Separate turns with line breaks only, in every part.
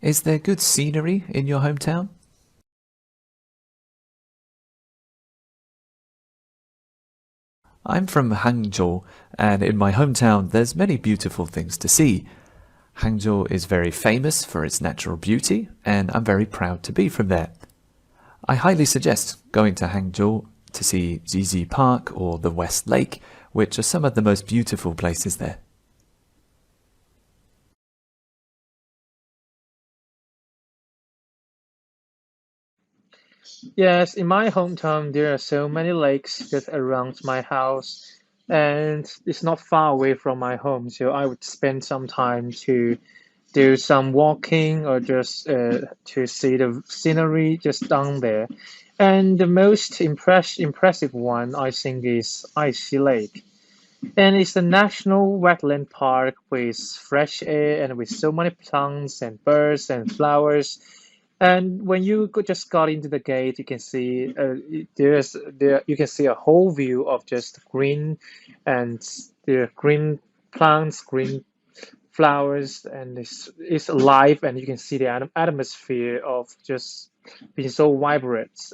Is there good scenery in your hometown? I'm from Hangzhou, and in my hometown there's many beautiful things to see. Hangzhou is very famous for its natural beauty, and I'm very proud to be from there. I highly suggest going to Hangzhou to see Zizi Park or the West Lake, which are some of the most beautiful places there.
Yes, in my hometown, there are so many lakes just around my house, and it's not far away from my home. So I would spend some time to do some walking or just to see the scenery just down there. And the most impressive one, I think, is Icy Lake. And it's a national wetland park with fresh air and with so many plants and birds and flowers. And when you just got into the gate, you can see there you can see a whole view of just green and the green plants, green flowers, and it's alive, and you can see the atmosphere of just being so vibrant,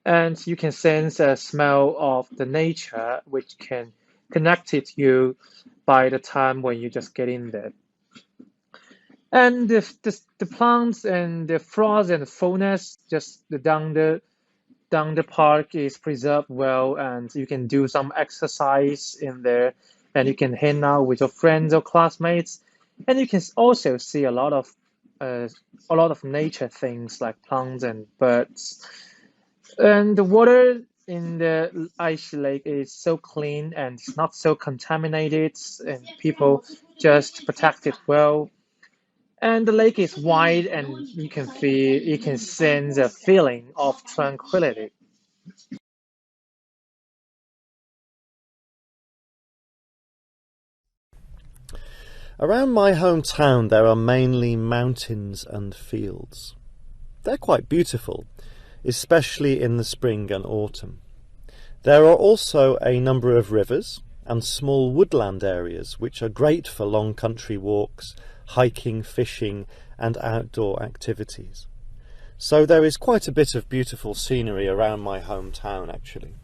and you can sense a smell of the nature which can connect it you by the time when you just get in there. And the plants and the flowers and the fauna just down the park is preserved well, and you can do some exercise in there, and you can hang out with your friends or classmates, and you can also see uh, a lot of nature things like plants and birds. And the water in the ice lake is so clean and it's not so contaminated, and people just protect it well. And the lake is wide, and you can sense a feeling of tranquility.
Around my hometown there are mainly mountains and fields. They're quite beautiful, especially in the spring and autumn. There are also a number of rivers and small woodland areas which are great for long country walks, hiking, fishing and outdoor activities. So there is quite a bit of beautiful scenery around my hometown actually.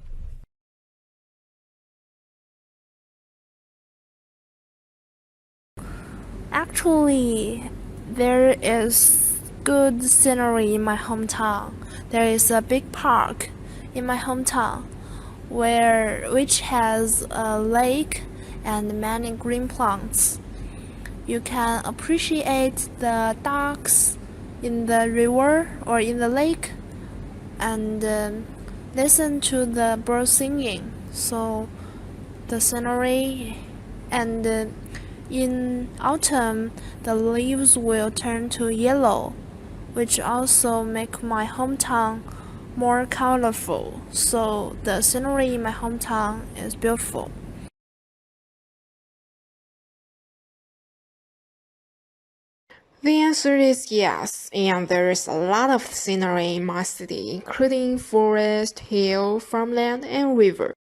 Actually, there is good scenery in my hometown. There is a big park in my hometown which has a lake and many green plants. You can appreciate the ducks in the river or in the lake and listen to the birds singing. So the scenery and in autumn the leaves will turn to yellow, which also make my hometown more colorful. So the scenery in my hometown is beautiful.
The answer is yes, and there is a lot of scenery in my city, including forest, hill, farmland, and river.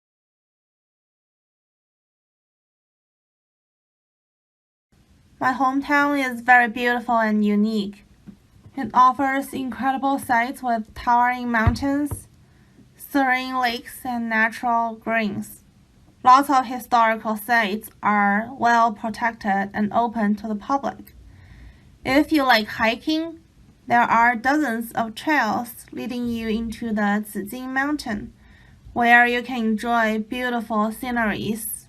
My hometown is very beautiful and unique. It offers incredible sights with towering mountains, serene lakes, and natural greens. Lots of historical sites are well protected and open to the public. If you like hiking, there are dozens of trails leading you into the Zijing Mountain, where you can enjoy beautiful sceneries.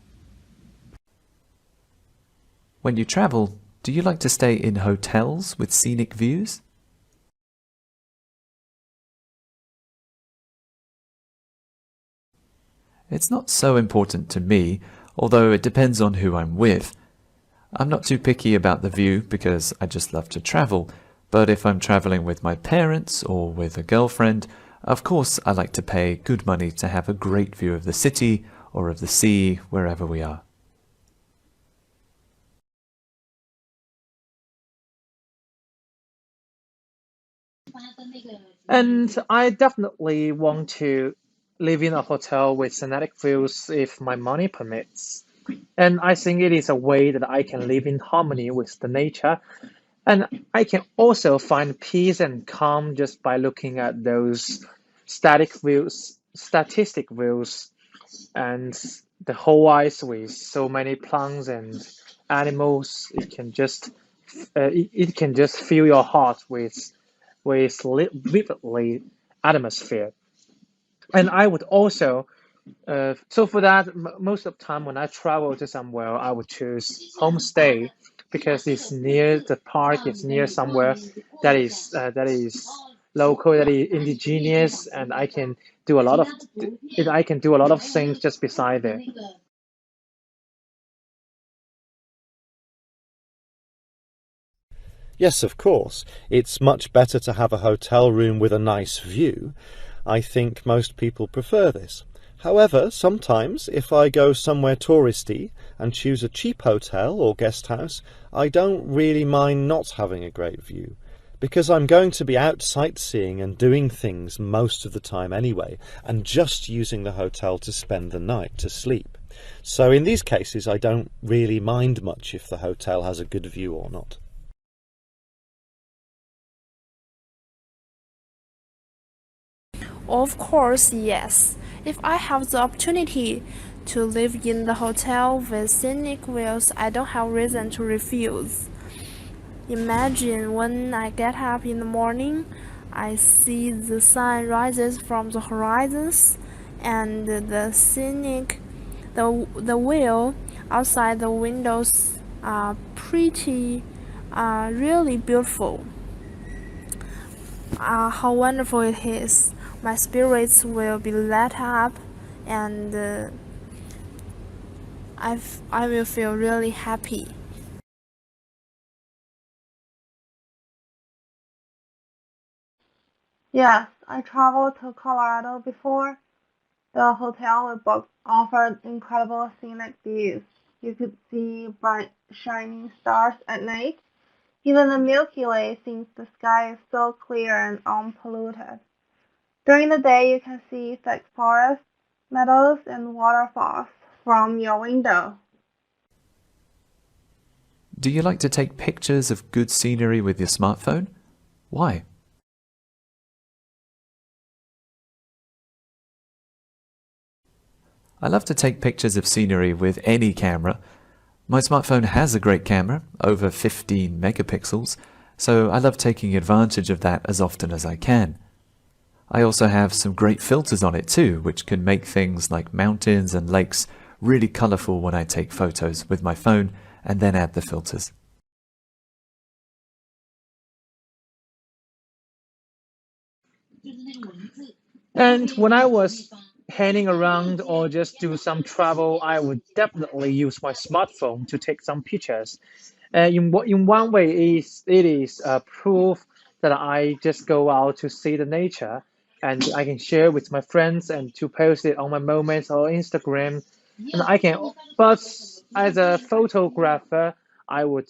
When you travel, do you like to stay in hotels with scenic views? It's not so important to me, although it depends on who I'm with. I'm not too picky about the view because I just love to travel, but if I'm traveling with my parents or with a girlfriend, of course I like to pay good money to have a great view of the city or of the sea wherever we are.
And I definitely want to live in a hotel with scenic views if my money permits. And I think it is a way that I can live in harmony with the nature And I can also find peace and calm just by looking at those statistic views, and the whole eyes with so many plants and animals. It can just fill your heart with vividly atmosphere. And I would also so for that, most of the time when I travel to somewhere, I would choose homestay because it's near the park, it's near somewhere that is local, that is indigenous, and I can do a lot of things just beside there.
Yes, of course. It's much better to have a hotel room with a nice view. I think most people prefer this. However, sometimes if I go somewhere touristy and choose a cheap hotel or guest house, I don't really mind not having a great view, because I'm going to be out sightseeing and doing things most of the time anyway, and just using the hotel to spend the night, to sleep. So in these cases, I don't really mind much if the hotel has a good view or not.
Of course, yes. If I have the opportunity to live in the hotel with scenic views, I don't have reason to refuse. Imagine when I get up in the morning, I see the sun rises from the horizons, and the view outside the windows are really beautiful. How wonderful it is. My spirits will be lit up, and I will feel really happy.
Yes, I traveled to Colorado before. The hotel we booked offered incredible scenic views. You could see bright, shining stars at night. Even the Milky Way since the sky is so clear and unpolluted. During the day, you can see thick forests, meadows, and waterfalls from your window.
Do you like to take pictures of good scenery with your smartphone? Why? I love to take pictures of scenery with any camera. My smartphone has a great camera, over 15 megapixels, so I love taking advantage of that as often as I can. I also have some great filters on it too, which can make things like mountains and lakes really colorful when I take photos with my phone and then add the filters.
And when I was hanging around or just do some travel, I would definitely use my smartphone to take some pictures. In one way, it is proof that I just go out to see the nature, and I can share with my friends and to post it on my moments or Instagram. And I can, but as a photographer, I would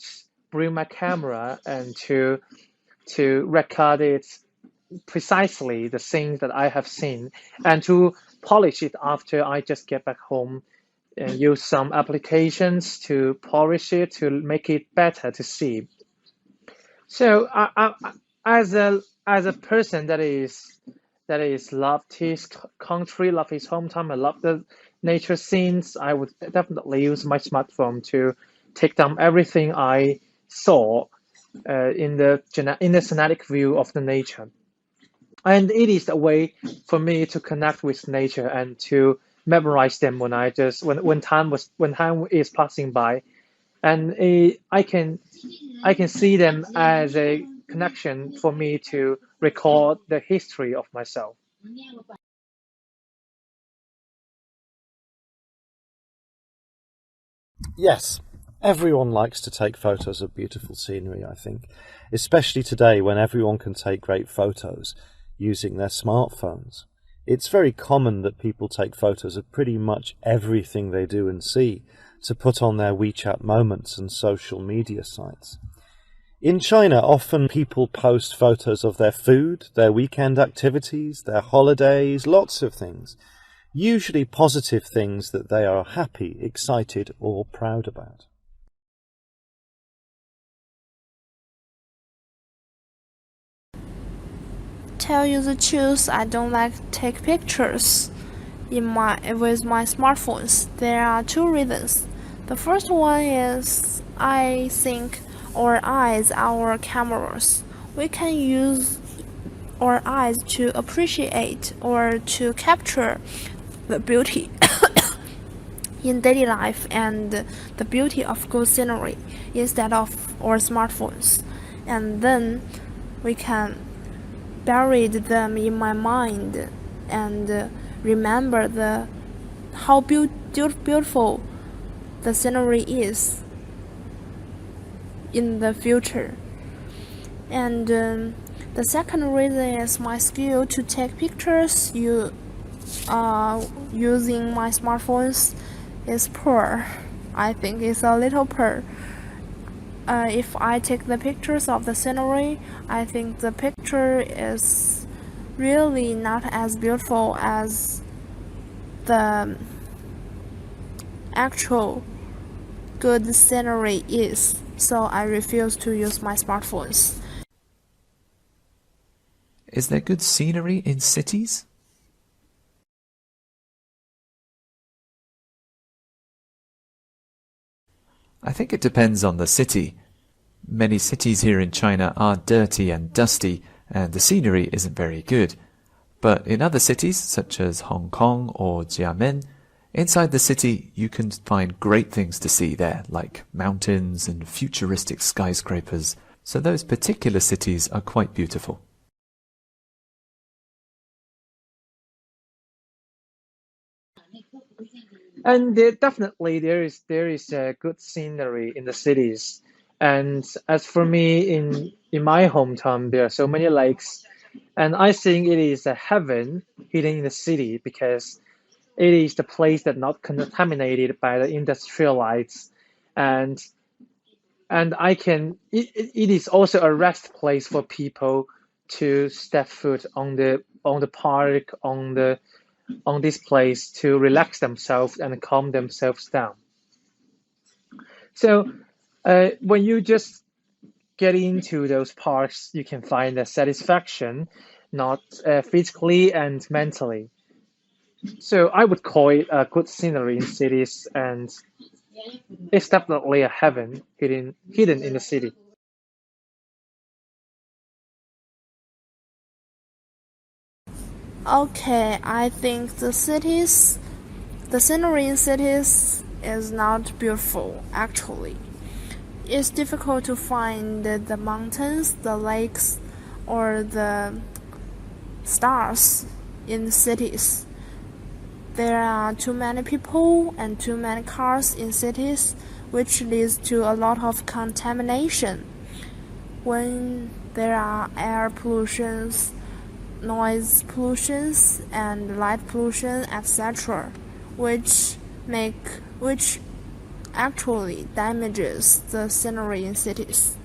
bring my camera and to record it precisely the things that I have seen and to polish it after I just get back home and use some applications to polish it to make it better to see. So as a person that is love his country, love his hometown, I love the nature scenes, I would definitely use my smartphone to take down everything I saw in the scenic view of the nature. And it is a way for me to connect with nature and to memorize them when time is passing by, and I can see them as a connection for me to record the history of myself.
Yes, everyone likes to take photos of beautiful scenery, I think, especially today when everyone can take great photos using their smartphones. It's very common that people take photos of pretty much everything they do and see to put on their WeChat moments and social media sites. In China, often people post photos of their food, their weekend activities, their holidays, lots of things. Usually positive things that they are happy, excited, or proud about.
tell you the truth, I don't like take pictures with my smartphones. There are two reasons. The first one is I think our eyes are our cameras. We can use our eyes to appreciate or to capture the beauty in daily life and the beauty of good scenery instead of our smartphones. And then we can bury them in my mind and remember how beautiful the scenery is in the future. And the second reason is my skill to take pictures using my smartphones is poor. I think it's a little poor. If I take the pictures of the scenery, I think the picture is really not as beautiful as the actual good scenery is. So I refuse to use my smartphones.
Is there good scenery in cities? I think it depends on the city. Many cities here in China are dirty and dusty, and the scenery isn't very good. But in other cities, such as Hong Kong or Xiamen, inside the city you can find great things to see there, like mountains and futuristic skyscrapers. So those particular cities are quite beautiful.
And definitely there is a good scenery in the cities. And as for me, in my hometown, there are so many lakes, and I think it is a heaven hidden in the city because it is the place that not contaminated by the industrial lights, and it is also a rest place for people to step foot on the park on this place to relax themselves and calm themselves down. So when you just get into those parks, you can find a satisfaction, not physically and mentally. So I would call it a good scenery in cities, and it's definitely a heaven hidden in the city.
Okay, I think the scenery in cities is not beautiful actually. It's difficult to find the mountains, the lakes, or the stars in cities. There are too many people and too many cars in cities, which leads to a lot of contamination. When there are air pollutions, noise pollutions, and light pollution, etc., which actually damages the scenery in cities.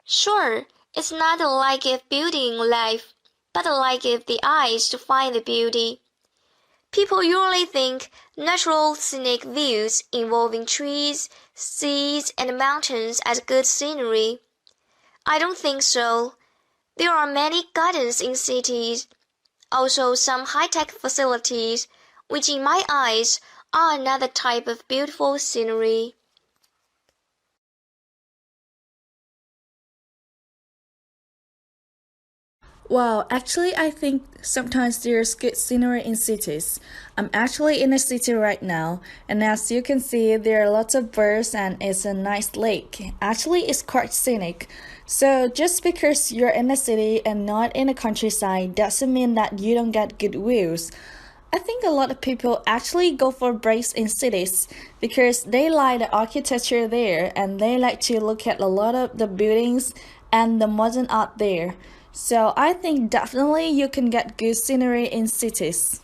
Sure, it's not like if beauty in life, but like if the eyes to find the beauty. People usually think natural scenic views involving trees, seas, and mountains as good scenery. I don't think so. There are many gardens in cities, also some high-tech facilities, which in my eyes are another type of beautiful scenery.
Well, actually, I think sometimes there's good scenery in cities. I'm actually in a city right now, and as you can see, there are lots of birds and it's a nice lake. Actually, it's quite scenic. So, just because you're in a city and not in a countryside doesn't mean that you don't get good views. I think a lot of people actually go for breaks in cities because they like the architecture there and they like to look at a lot of the buildings and the modern art there. So I think definitely you can get good scenery in cities.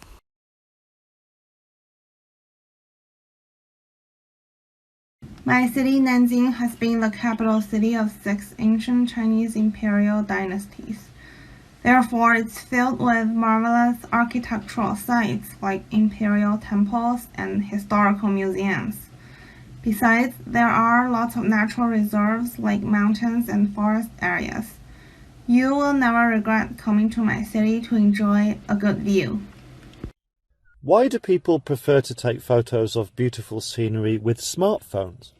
My city, Nanjing, has been the capital city of 6 ancient Chinese imperial dynasties. Therefore, it's filled with marvelous architectural sites like imperial temples and historical museums. Besides, there are lots of natural reserves like mountains and forest areas. You will never regret coming to my city to enjoy a good view.
Why do people prefer to take photos of beautiful scenery with smartphones?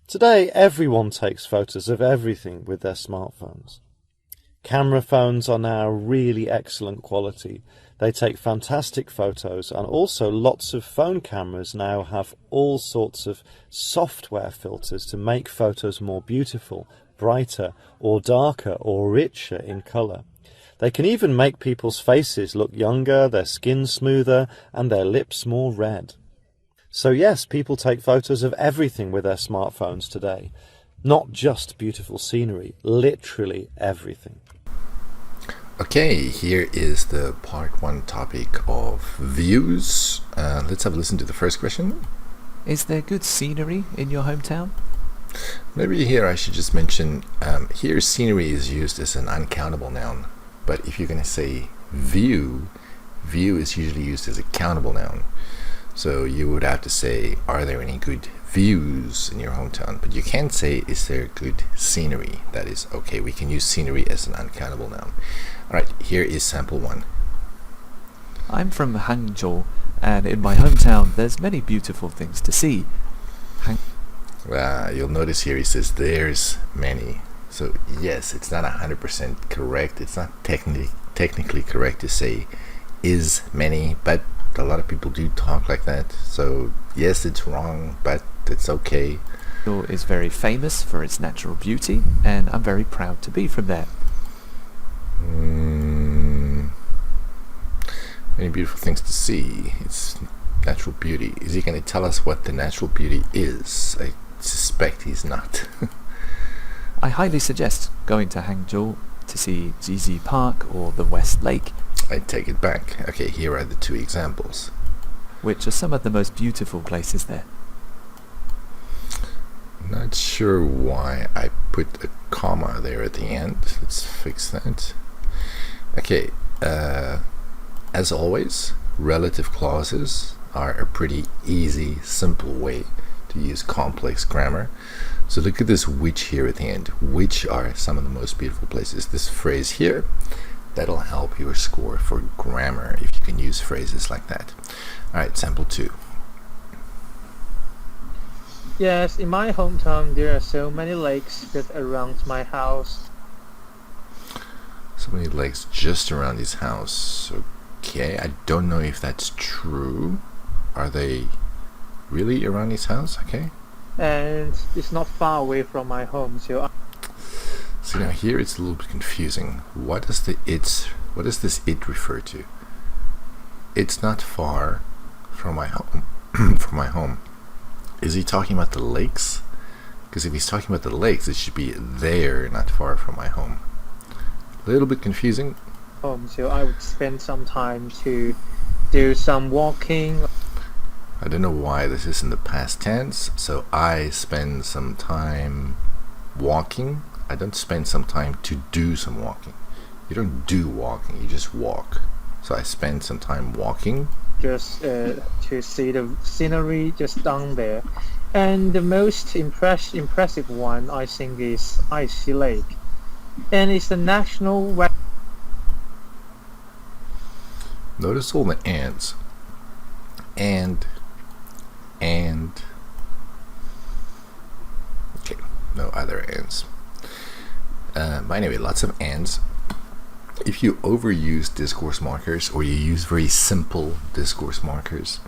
Today, everyone takes photos of everything with their smartphones. Camera phones are now really excellent quality. They take fantastic photos, and also lots of phone cameras now have all sorts of software filters to make photos more beautiful, brighter or darker or richer in colour. They can even make people's faces look younger, their skin smoother and their lips more red. So yes, people take photos of everything with their smartphones today. Not just beautiful scenery, literally everything.
Okay, here is the part 1 topic of views. Let's have a listen to the first question.
Is there good scenery in your hometown?
Maybe here I should just mention, here scenery is used as an uncountable noun. But if you're going to say view, view is usually used as a countable noun. So you would have to say, are there any good views in your hometown? But you can't say, is there good scenery? That is okay. We can use scenery as an uncountable noun. Alright, here is sample 1.
I'm from Hangzhou, and in my hometown there's many beautiful things to see.
You'll notice here he says there's many. So yes, it's not 100% correct. It's not technically correct to say is many, but a lot of people do talk like that. So yes, it's wrong, but it's okay.
Hangzhou is very famous for its natural beauty, and I'm very proud to be from there.
Many beautiful things to see. It's natural beauty. Is he going to tell us what the natural beauty is? I suspect he's not.
I highly suggest going to Hangzhou to see Zizi Park or the West Lake.
I take it back. Okay, here are the 2 examples.
Which are some of the most beautiful places there.
Not sure why I put a comma there at the end. Let's fix that. Okay, as always, relative clauses are a pretty easy, simple way to use complex grammar. So look at this which here at the end. Which are some of the most beautiful places? This phrase here, that'll help your score for grammar if you can use phrases like that. Alright, sample 2.
Yes, in my hometown there are so many lakes just around my house.
So many lakes just around his house. Okay, I don't know if that's true. Are they really around his house? Okay.
And it's not far away from my home, so
See, now here it's a little bit confusing. What does this it refer to? It's not far from my home. From my home. Is he talking about the lakes? Because if he's talking about the lakes, it should be there, not far from my home. A little bit confusing.
so I would spend some time to do some walking.
I don't know why this is in the past tense. So I spend some time walking. I don't spend some time to do some walking. You don't do walking, you just walk. So I spend some time walking.
Just to see the scenery just down there. And the most impressive one, I think, is Icy Lake. And it's the national
Notice all the ands. And. Okay, no other ands. But anyway, lots of ands. If you overuse discourse markers or you use very simple discourse markers,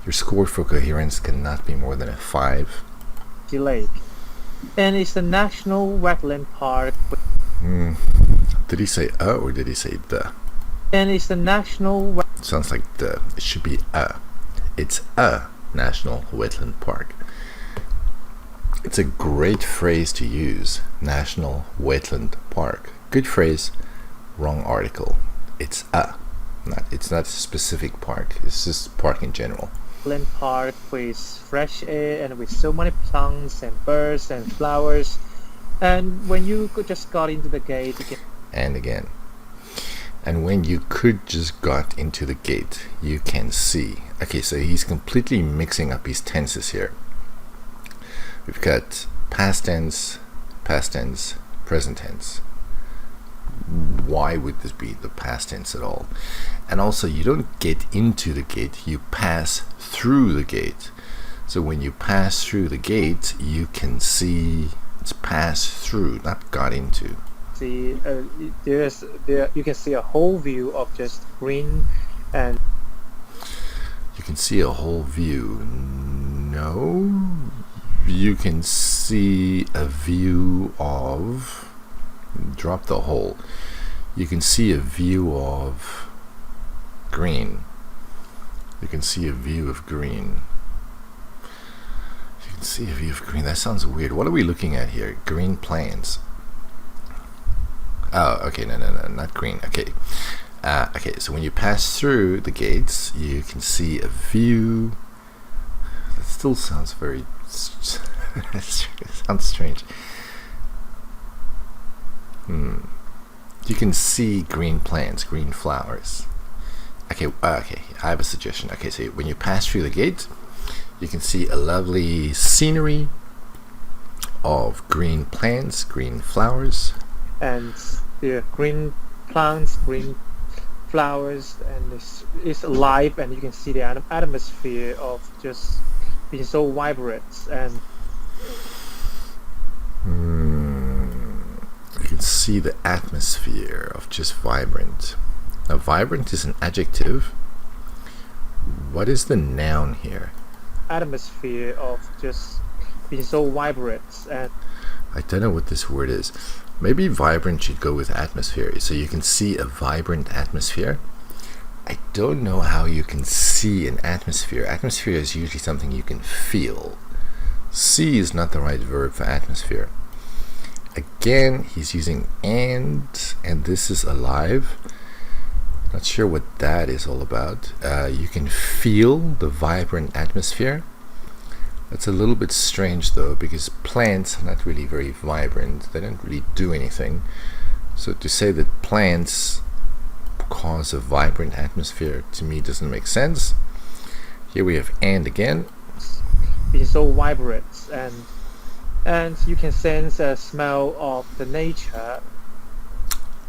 your score for coherence cannot be more than a 5.
Lake. And it's the national wetland park.
Did he say or did he say the?
And it's the national
Sounds like the. It should be a. It's a national wetland park. It's a great phrase to use. National wetland park. Good phrase. Wrong article. It's a. It's not a specific park. It's just park in general.
wetland park with fresh air and with so many plants and birds and flowers. And when you just got into the gate
and again. And when you could just got into the gate, you can see. Okay, so he's completely mixing up his tenses here. We've got past tense, present tense. Why would this be the past tense at all? And also, you don't get into the gate, you pass through the gate. So when you pass through the gate, you can see it's passed through, not got into.
See, you can see a whole view of just green and.
You can see a whole view. No, you can see a view of. Drop the whole. You can see a view of green. You can see a view of green. You can see a view of green. That sounds weird. What are we looking at here? Green plains. Oh, okay, no, not green. Okay, okay. So when you pass through the gates, you can see a view. That still sounds very. Sounds strange. You can see green plants, green flowers. Okay, okay. I have a suggestion. Okay, so when you pass through the gate, you can see a lovely scenery of green plants, green flowers.
And the green plants, green flowers, and it's alive, and you can see the atmosphere of just being so vibrant. And
you can see the atmosphere of just vibrant. Now, vibrant is an adjective. What is the noun here?
Atmosphere of just being so vibrant. And
I don't know what this word is. Maybe vibrant should go with atmosphere. So you can see a vibrant atmosphere. I don't know how you can see an atmosphere. Atmosphere is usually something you can feel. See is not the right verb for atmosphere. Again, he's using and this is alive. Not sure what that is all about. You can feel the vibrant atmosphere. That's a little bit strange though, because plants are not really very vibrant. They don't really do anything. So to say that plants cause a vibrant atmosphere, to me doesn't make sense. Here we have and again.
being so vibrant, and you can sense a smell of the nature.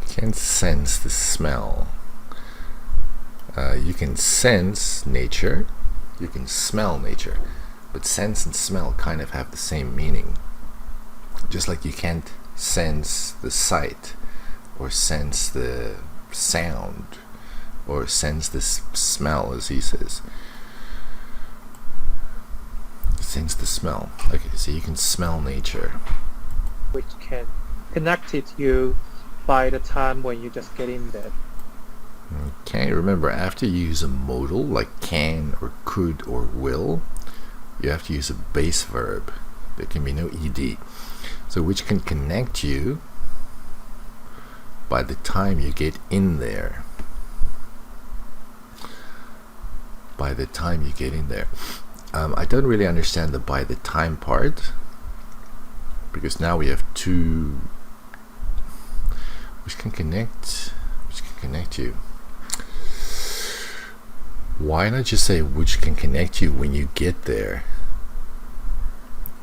You can sense the smell. You can sense nature. You can smell nature. But sense and smell kind of have the same meaning. Just like you can't sense the sight, or sense the sound, or sense the smell, as he says. Sense the smell. Okay, so you can smell nature.
Which can connect it to you by the time when you just get in there.
Okay, remember, after you use a modal like can or could or will, you have to use a base verb. There can be no ed. So which can connect you by the time you get in there. By the time you get in there. I don't really understand the by the time part, because now we have two which can connect you. Why not just say which can connect you when you get there?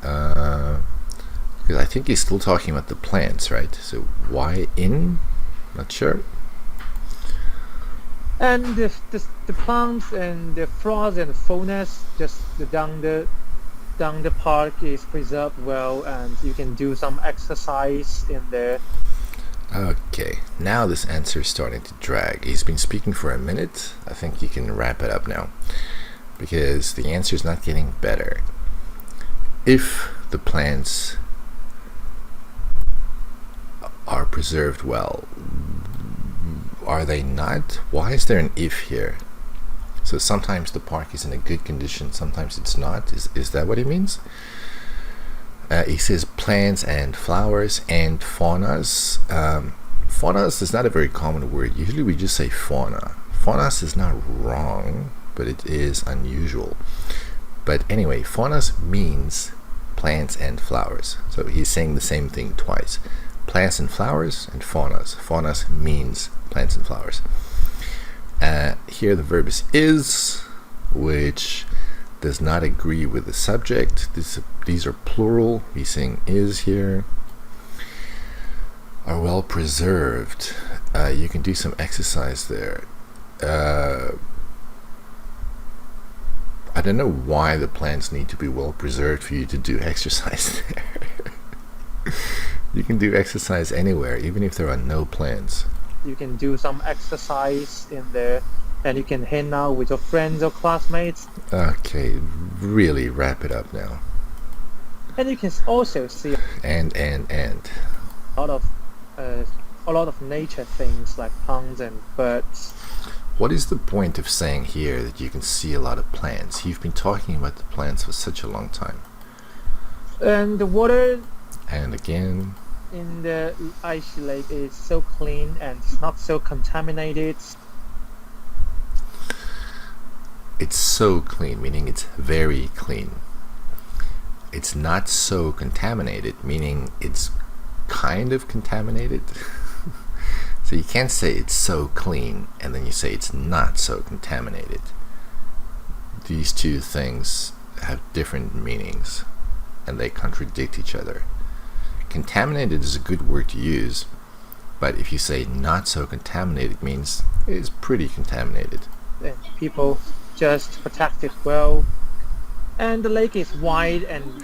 Because I think he's still talking about the plants, right? So why in? Not sure.
And the plants and the flowers and faunas just down the park is preserved well, and you can do some exercise in there.
Okay, now this answer is starting to drag. He's been speaking for a minute. I think you can wrap it up now, because the answer is not getting better. If the plants are preserved well, are they not? Why is there an if here? So sometimes the park is in a good condition, sometimes it's not. Is that what it means? He says plants and flowers and faunas. Faunas is not a very common word. Usually we just say fauna. Faunas is not wrong, but it is unusual. But anyway, faunas means plants and flowers. So he's saying the same thing twice. plants and flowers, and faunas. Faunas means plants and flowers. Here the verb is, which does not agree with the subject. These are plural. He's saying is here. Are well preserved. You can do some exercise there. I don't know why the plants need to be well preserved for you to do exercise there. You can do exercise anywhere, even if there are no plants.
You can do some exercise in there, and you can hang out with your friends or classmates.
Okay, really wrap it up now.
And you can also see
And
a lot of nature things like ponds and birds.
what is the point of saying here that you can see a lot of plants? You've been talking about the plants for such a long time.
And the water
And again,
in the ice lake is so clean and it's not so contaminated.
it's so clean, meaning it's very clean. It's not so contaminated, meaning it's kind of contaminated. So you can't say it's so clean and then you say it's not so contaminated. These two things have different meanings and they contradict each other. Contaminated is a good word to use, but if you say not so contaminated, it means it's pretty contaminated.
And people just protect it well. And the lake is wide and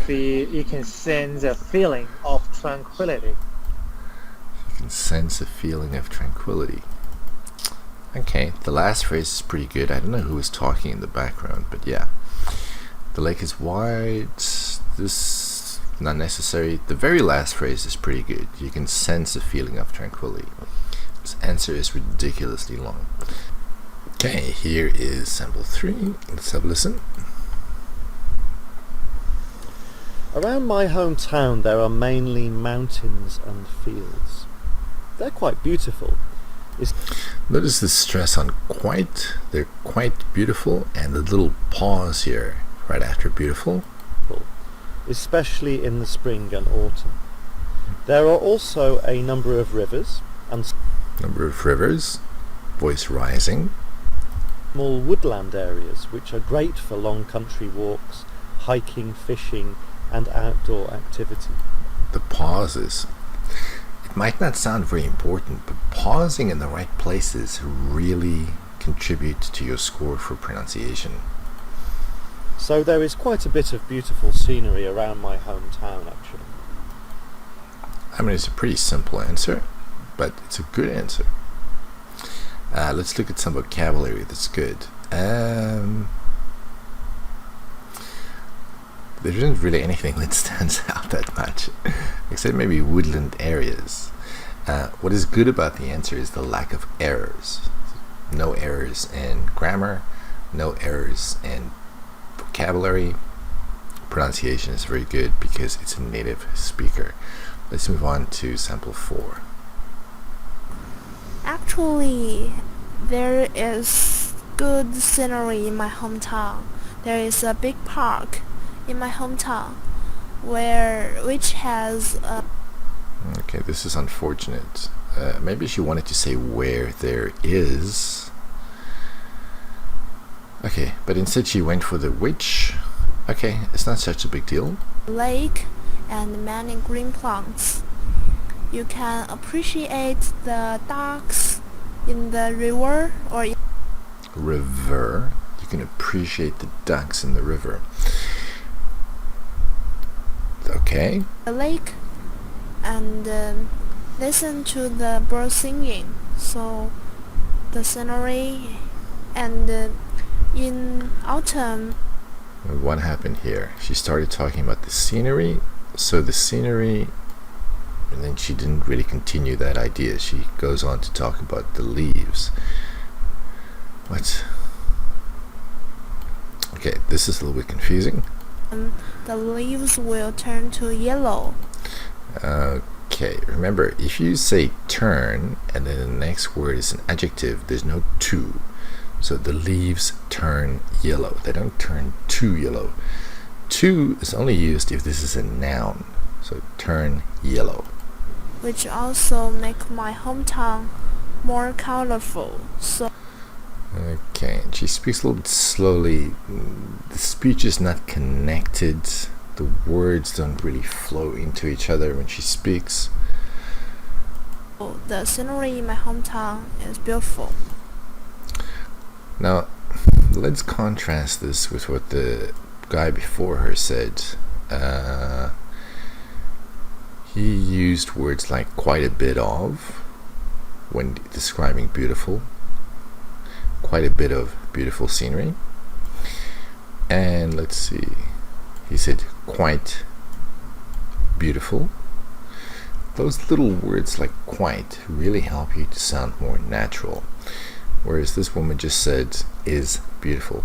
you can sense a feeling of tranquility.
You can sense a feeling of tranquility. Okay, the last phrase is pretty good. I don't know who was talking in the background, but yeah. The lake is wide. This not necessary. The very last phrase is pretty good. You can sense a feeling of tranquility. This answer is ridiculously long. Okay, here is sample 3. Let's have a listen.
Around my hometown there are mainly mountains and fields. They're quite beautiful.
Notice the stress on quite. They're quite beautiful, and the little pause here right after beautiful.
Especially in the spring and autumn. There are also a number of rivers and
voice rising.
Small woodland areas which are great for long country walks, hiking, fishing and outdoor activity.
The pauses. It might not sound very important, but pausing in the right places really contribute to your score for pronunciation.
So there is quite a bit of beautiful scenery around my hometown actually.
I mean, it's a pretty simple answer, but it's a good answer. Let's look at some vocabulary that's good. There isn't really anything that stands out that much, except maybe woodland areas. What is good about the answer is the lack of errors. No errors in grammar, no errors in vocabulary. Pronunciation is very good because it's a native speaker. Let's move on to sample 4.
Actually, there is good scenery in my hometown. There is a big park in my hometown which has a...
Okay, this is unfortunate. Maybe she wanted to say where there is. Okay, but instead she went for the which. Okay, it's not such a big deal.
lake and many green plants. You can appreciate the ducks in the river or in
River. You can appreciate the ducks in the river. Okay.
the lake and listen to the birds singing. So the scenery and in autumn.
What happened here? She started talking about the scenery. So the scenery, and then she didn't really continue that idea. She goes on to talk about the leaves. What? Okay, this is a little bit confusing.
The leaves will turn to yellow.
Okay, remember, if you say turn and then the next word is an adjective, there's no to. So the leaves turn yellow. They don't turn to yellow. To is only used if this is a noun. So turn yellow.
which also make my hometown more colorful. So
Okay, and she speaks a little bit slowly. The speech is not connected. The words don't really flow into each other when she speaks.
the scenery in my hometown is beautiful.
Now, let's contrast this with what the guy before her said. He used words like quite a bit of when describing beautiful. Quite a bit of beautiful scenery. And let's see, he said quite beautiful. Those little words like quite really help you to sound more natural. Whereas this woman just said is beautiful.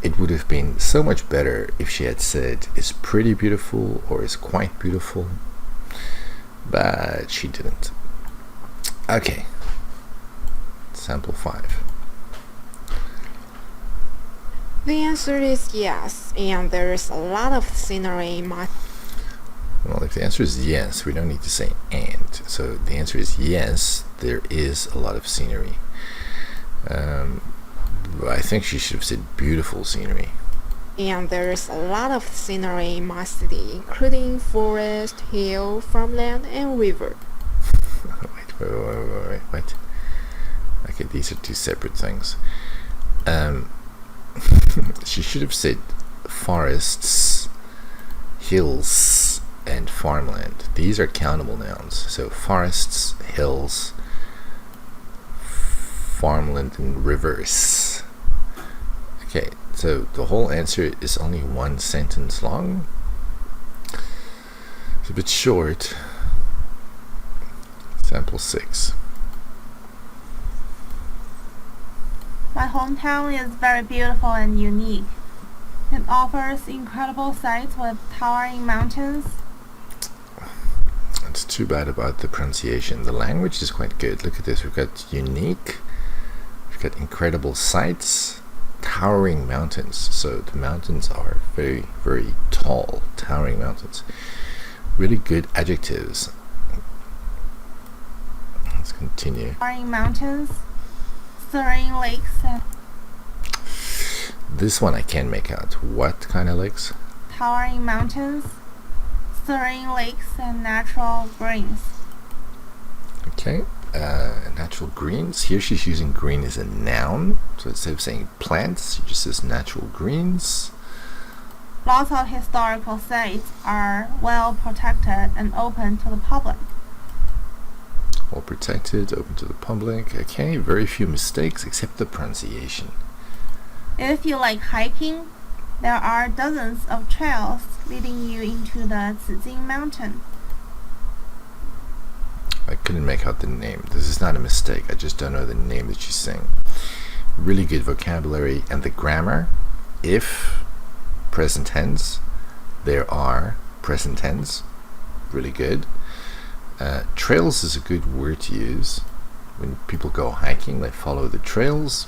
It would have been so much better if she had said is pretty beautiful or is quite beautiful, but she didn't. Okay, sample 5.
The answer is yes, and there is a lot of scenery in my.
Well, if the answer is yes, we don't need to say and. So the answer is yes, there is a lot of scenery. I think she should have said beautiful scenery.
And there is a lot of scenery in my city, including forest, hill, farmland, and river.
Wait. Okay, these are two separate things. She should have said forests, hills, and farmland. These are countable nouns. So forests, hills, farmland, and rivers. Okay, so the whole answer is only one sentence long. It's a bit short. Sample 6.
My hometown is very beautiful and unique. It offers incredible sights with towering mountains.
It's too bad about the pronunciation. The language is quite good. Look at this. We've got unique. We've got incredible sights. Towering mountains. So the mountains are very, very tall. Towering mountains. Really good adjectives. Let's continue.
Towering mountains, serene lakes, and
This one I can make out. What kind of lakes?
towering mountains, serene lakes, and natural greens.
Okay. Natural greens. Here she's using green as a noun. So instead of saying plants, she just says natural greens.
Lots of historical sites are well protected and open to the public.
All protected, open to the public. Okay, very few mistakes except the pronunciation.
If you like hiking, there are dozens of trails leading you into the Zijing Mountain.
I couldn't make out the name. This is not a mistake. I just don't know the name that she's saying. Really good vocabulary and the grammar. If present tense, there are present tense. Really good. Trails is a good word to use. When people go hiking, they follow the trails.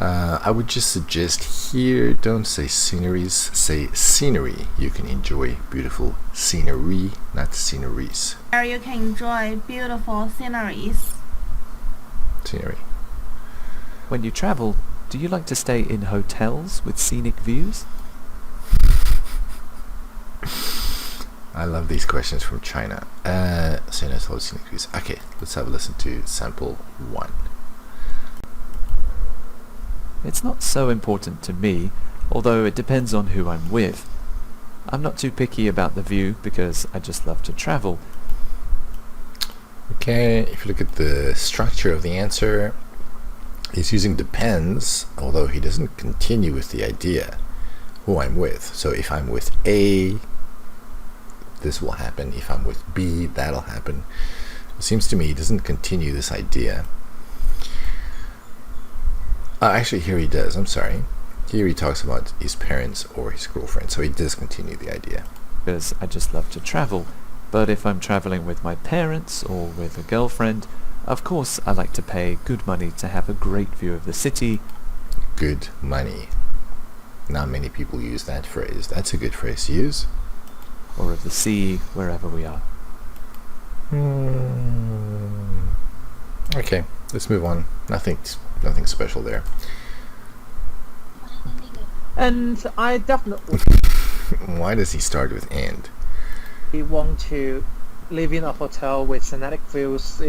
I would just suggest here, don't say sceneries, say scenery. You can enjoy beautiful scenery, not sceneries.
There you can enjoy beautiful sceneries.
Scenery.
When you travel, do you like to stay in hotels with scenic views?
I love these questions from China. Scenic views. Okay, let's have a listen to sample 1.
It's not so important to me, although it depends on who I'm with. I'm not too picky about the view because I just love to travel.
Okay, if you look at the structure of the answer, he's using depends, although he doesn't continue with the idea who I'm with. So if I'm with A, this will happen. If I'm with B, that'll happen. It seems to me he doesn't continue this idea. Actually, here he does. I'm sorry. Here he talks about his parents or his girlfriend, so he does continue the idea.
Because I just love to travel. But if I'm traveling with my parents or with a girlfriend, of course I like to pay good money to have a great view of the city.
Good money. Not many people use that phrase. That's a good phrase to use.
Or of the sea, wherever we are.
Okay, let's move on. Nothing special there.
And I definitely
Why does he start with and?
want to live in a hotel with scenic views.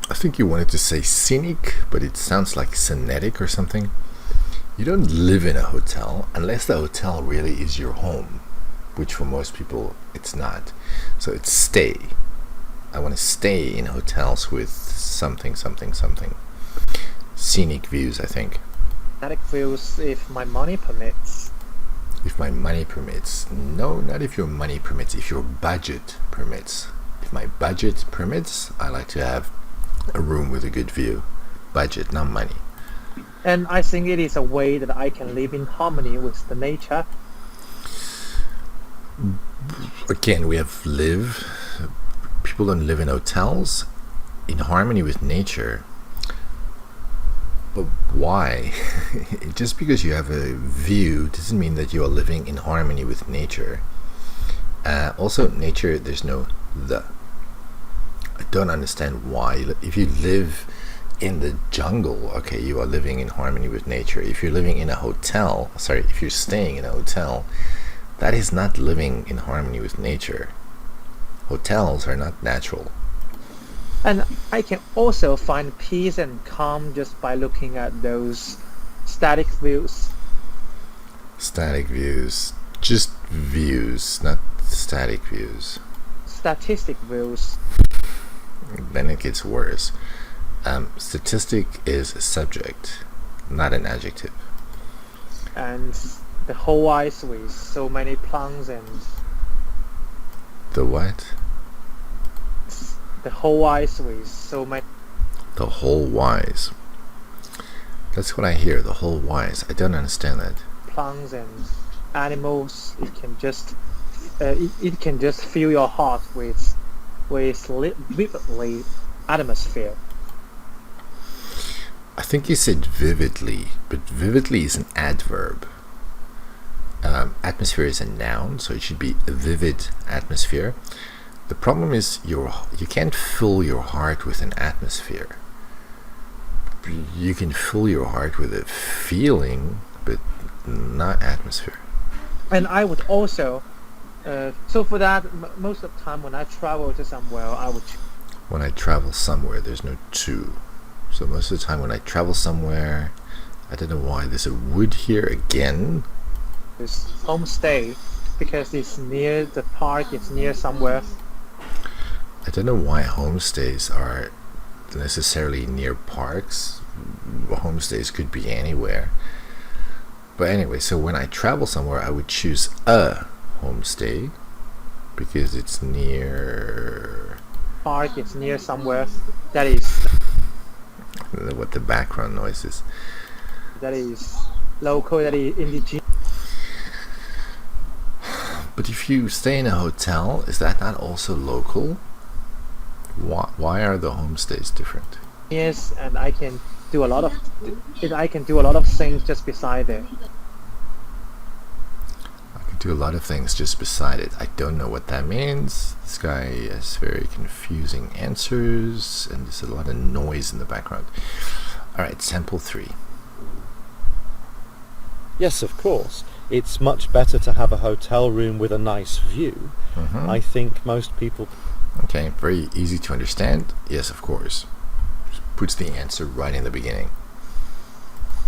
I think you wanted to say scenic, but it sounds like scenic or something. You don't live in a hotel unless the hotel really is your home, which for most people it's not. So it's stay. I want to stay in hotels with something. Scenic views, I think.
Scenic views if my money permits.
If my money permits. No, not if your money permits. If your budget permits. If my budget permits, I like to have a room with a good view. Budget, not money.
And I think it is a way that I can live in harmony with the nature.
Again, we have live. People don't live in hotels in harmony with nature. But why? Just because you have a view doesn't mean that you are living in harmony with nature. Also, nature, there's no the. I don't understand why. If you live in the jungle, okay, you are living in harmony with nature. If you're living in a hotel, if you're staying in a hotel, that is not living in harmony with nature. Hotels are not natural.
And I can also find peace and calm just by looking at those static views.
Static views. Just views, not static views.
Statistic views.
Then it gets worse. Statistic is a subject, not an adjective.
And the whole ice with so many plants and...
The what?
The whole ice with so many...
The whole wise. That's what I hear, the whole wise. I don't understand that.
Plants and animals, it can just fill your heart with vividly atmosphere.
I think you said vividly, but vividly is an adverb. Atmosphere is a noun, so it should be a vivid atmosphere. The problem is you can't fill your heart with an atmosphere. You can fill your heart with a feeling, but not atmosphere.
And I would also, so for that, most of the time when I travel to somewhere,
When I travel somewhere, there's no to. So most of the time when I travel somewhere, I don't know why there's a would here again.
It's homestay because it's near the park, it's near somewhere.
I don't know why homestays are necessarily near parks. Homestays could be anywhere. But anyway, so when I travel somewhere, I would choose a homestay because it's near
park, it's near somewhere. That is
what the background noise is.
That is local, that is indigenous.
But if you stay in a hotel, is that not also local? Why are the homestays different?
Yes, and I can do a lot of things just beside it.
I can do a lot of things just beside it. I don't know what that means. This guy has very confusing answers, and there's a lot of noise in the background. Alright, sample 3.
Yes, of course. It's much better to have a hotel room with a nice view. I think most people...
Okay, very easy to understand. Yes, of course. Just puts the answer right in the beginning.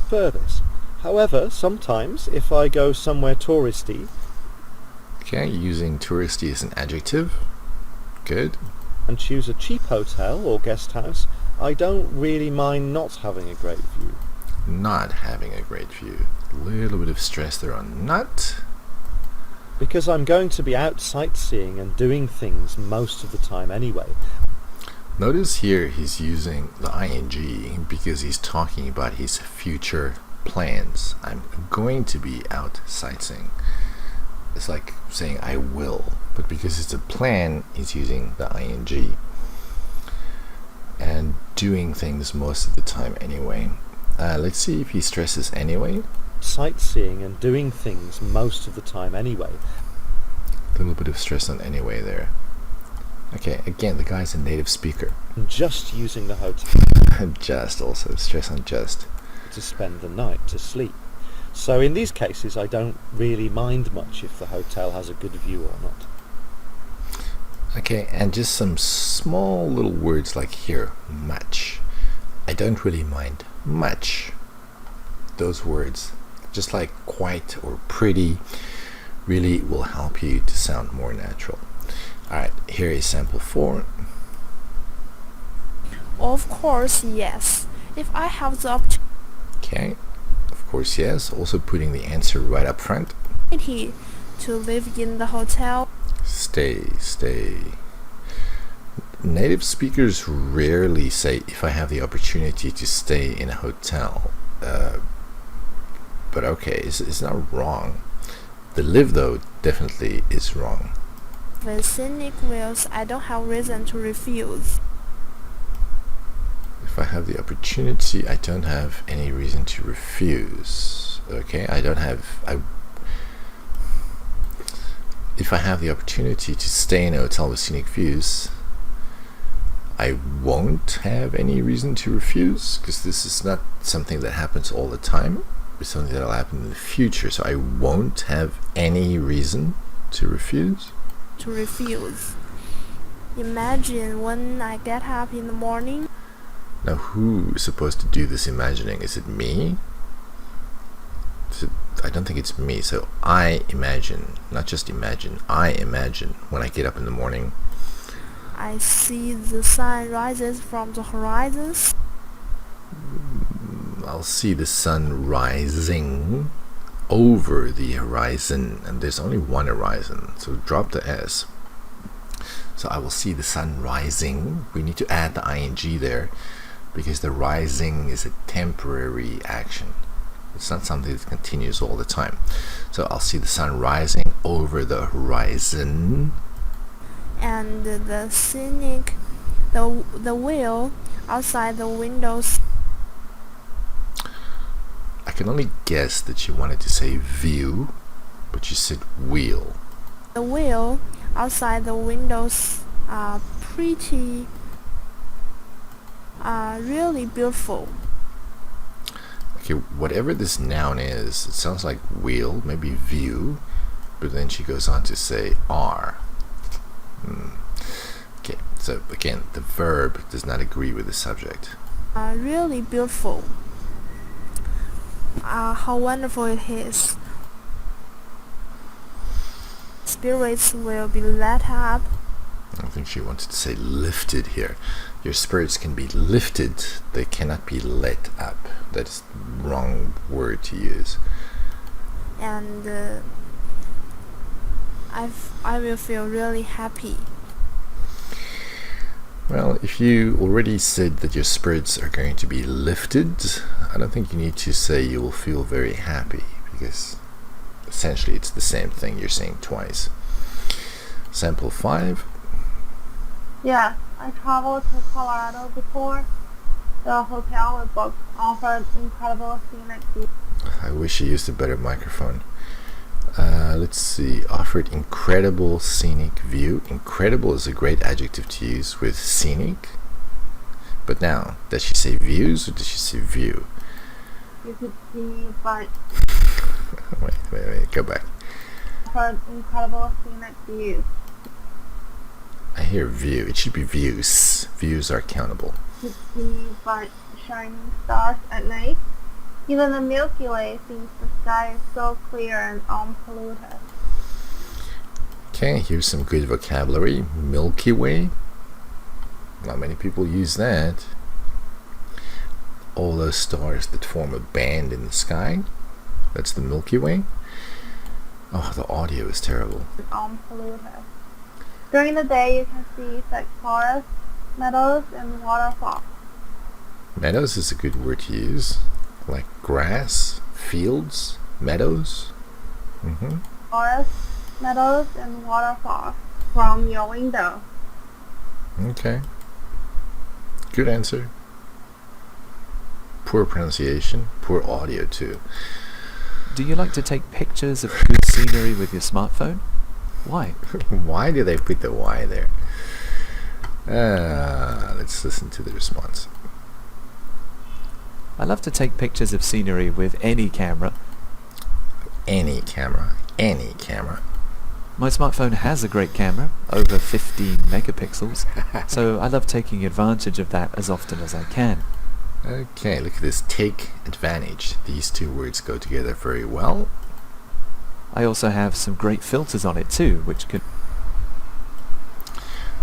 Furthest. However, sometimes if I go somewhere touristy...
Okay, using touristy as an adjective. Good.
And choose a cheap hotel or guest house, I don't really mind not having a great view.
Not having a great view. A little bit of stress there on not.
Because I'm going to be out sightseeing and doing things most of the time anyway.
Notice here he's using the ing because he's talking about his future plans. I'm going to be out sightseeing. It's like saying I will, but because it's a plan, he's using the ing. And doing things most of the time anyway. Let's see if he stresses anyway.
Sightseeing and doing things most of the time anyway.
A little bit of stress on anyway there. Okay, again, the guy's a native speaker.
Just using the hotel
Just, also stress on just.
to spend the night, to sleep. So in these cases, I don't really mind much if the hotel has a good view or not.
Okay, and just some small little words like here, much. I don't really mind much. Those words, just like quite or pretty, really will help you to sound more natural. Alright, here is sample 4.
Of course, yes. If I have the opportunity
Okay, of course, yes. Also putting the answer right up front.
to live in the hotel,
Stay. Native speakers rarely say, if I have the opportunity to stay in a hotel. But okay, it's not wrong. The live, though, definitely is wrong.
with scenic views, I don't have reason to refuse.
If I have the opportunity, I don't have any reason to refuse. Okay, if I have the opportunity to stay in a hotel with scenic views, I won't have any reason to refuse, because this is not something that happens all the time. It's something that will happen in the future, so I won't have any reason to refuse.
Imagine when I get up in the morning.
Now, who is supposed to do this imagining? Is it me? I don't think it's me. So I imagine, not just imagine, I imagine when I get up in the morning.
I see the sun rises from the horizons.
I'll see the sun rising over the horizon, and there's only one horizon, so drop the S. So I will see the sun rising. We need to add the ing there, because the rising is a temporary action. It's not something that continues all the time. So I'll see the sun rising over the horizon.
And the scenic, the wheel outside the windows.
I can only guess that you wanted to say view, but you said wheel.
The wheel outside the windows are pretty, really beautiful.
Okay, whatever this noun is, it sounds like wheel, maybe view, but then she goes on to say are. Okay, so again, the verb does not agree with the subject.
Really beautiful. How wonderful it is. Spirits will be lit up.
I think she wanted to say lifted here. Your spirits can be lifted, they cannot be lit up. That's the wrong word to use.
And I will feel really happy.
Well, if you already said that your spirits are going to be lifted, I don't think you need to say you will feel very happy, because essentially it's the same thing you're saying twice. Sample 5.
Yes, I traveled to Colorado before. The hotel we booked offered incredible scenic views.
I wish I used a better microphone. Let's see. Offered incredible scenic view. Incredible is a great adjective to use with scenic. But now, does she say views or does she say view?
You could see, but
Wait, go back.
offered incredible scenic views.
I hear view. It should be views. Views are countable.
You could see, but shining stars at night. Even the Milky Way seems the sky is so clear and unpolluted.
Okay, here's some good vocabulary. Milky Way. Not many people use that. All those stars that form a band in the sky. That's the Milky Way. Oh, the audio is terrible.
Unpolluted. During the day, you can see thick forests, meadows, and waterfalls.
Meadows is a good word to use. Like grass, fields, meadows.
Forests, meadows, and waterfalls from your window.
Okay. Good answer. Poor pronunciation, poor audio too.
Do you like to take pictures of good scenery with your smartphone? Why?
Why do they put the Y there? Let's listen to the response.
I love to take pictures of scenery with any camera.
Any camera. Any camera.
My smartphone has a great camera, over 15 megapixels, so I love taking advantage of that as often as I can.
Okay, look at this. Take advantage. These two words go together very well.
I also have some great filters on it too, which could...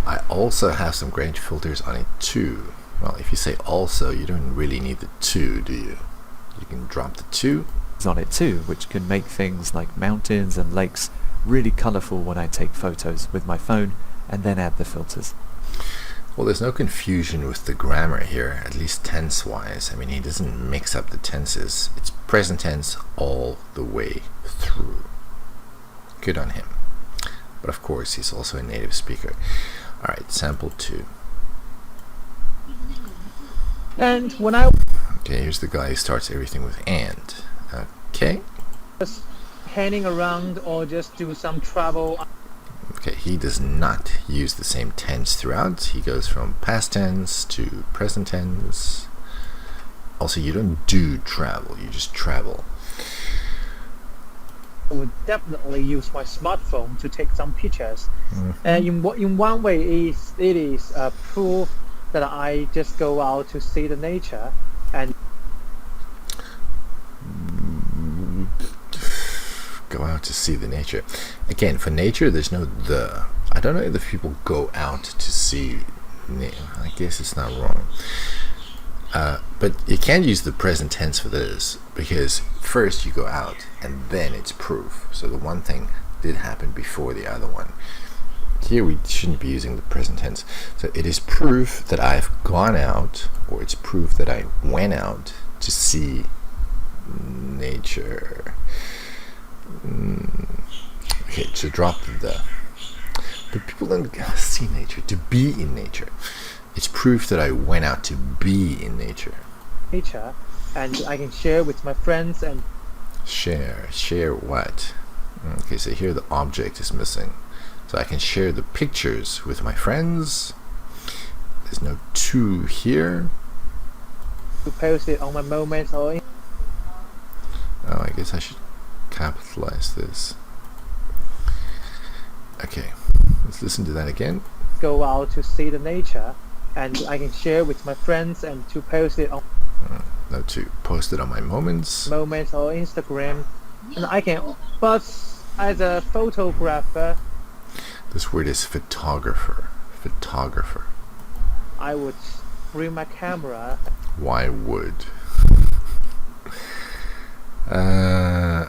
I also have some great filters on it too. Well, if you say also, you don't really need the to, do you? You can drop the to.
on it too, which can make things like mountains and lakes really colorful when I take photos with my phone and then add the filters.
Well, there's no confusion with the grammar here, at least tense-wise. I mean, he doesn't mix up the tenses. It's present tense all the way through. Good on him. But of course, he's also a native speaker. All right, sample 2.
And when I
Okay, here's the guy who starts everything with and. Okay.
was hanging around or just do some travel,
Okay, he does not use the same tense throughout. He goes from past tense to present tense. Also, you don't do travel, you just travel.
I would definitely use my smartphone to take some pictures. And in one way, it is proof that I just go out to see the nature and
Go out to see the nature. Again, for nature, there's no the. I don't know if people go out to see. I guess it's not wrong. But you can't use the present tense for this because first you go out and then it's proof. So the one thing did happen before the other one. Here we shouldn't be using the present tense. So it is proof that I've gone out, or it's proof that I went out to see nature. Okay, to drop the. But people don't see nature, to be in nature. It's proof that I went out to be in nature.
nature, and I can share with my friends and
Share what? Okay, so here the object is missing. So I can share the pictures with my friends. There's no to here.
to post it on my moments or
Oh, I guess I should capitalize this. Okay, let's listen to that again.
go out to see the nature, and I can share with my friends and to post it on
No, to post it on my moments.
moments or Instagram, and I can. But as a photographer,
This word is photographer. Photographer.
I would bring my camera.
Why would?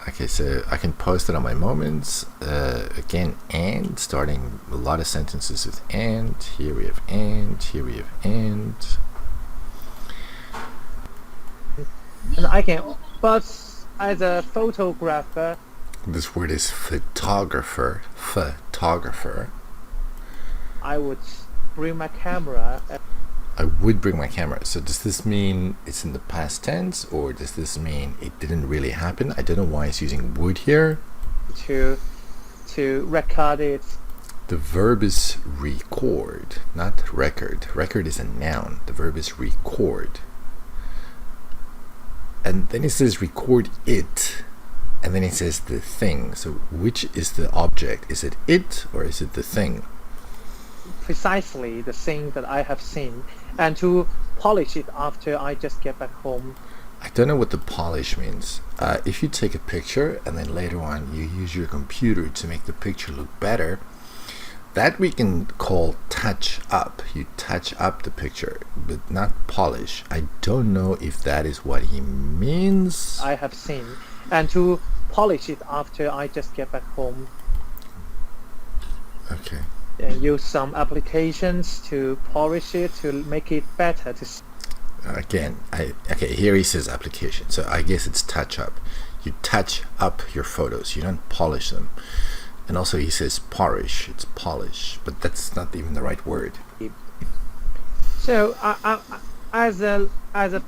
Okay, so I can post it on my moments. Again, and starting a lot of sentences with and. Here we have and. Here we have and.
And I can. But as a photographer,
This word is photographer. Photographer.
I would bring my camera
I would bring my camera. So does this mean it's in the past tense, or does this mean it didn't really happen? I don't know why it's using would here.
to record it.
The verb is record, not record. Record is a noun. The verb is record. And then it says record it. And then it says the thing. So which is the object? Is it it or is it the thing?
Precisely the thing that I have seen, and to polish it after I just get back home.
I don't know what the polish means. If you take a picture and then later on you use your computer to make the picture look better, that we can call touch up. You touch up the picture, but not polish. I don't know if that is what he means.
I have seen, and to polish it after I just get back home.
Okay.
And use some applications to polish it to make it better.
Again, okay, here he says application. So I guess it's touch up. You touch up your photos. You don't polish them. And also he says polish. It's polish, but that's not even the right word.
So, as a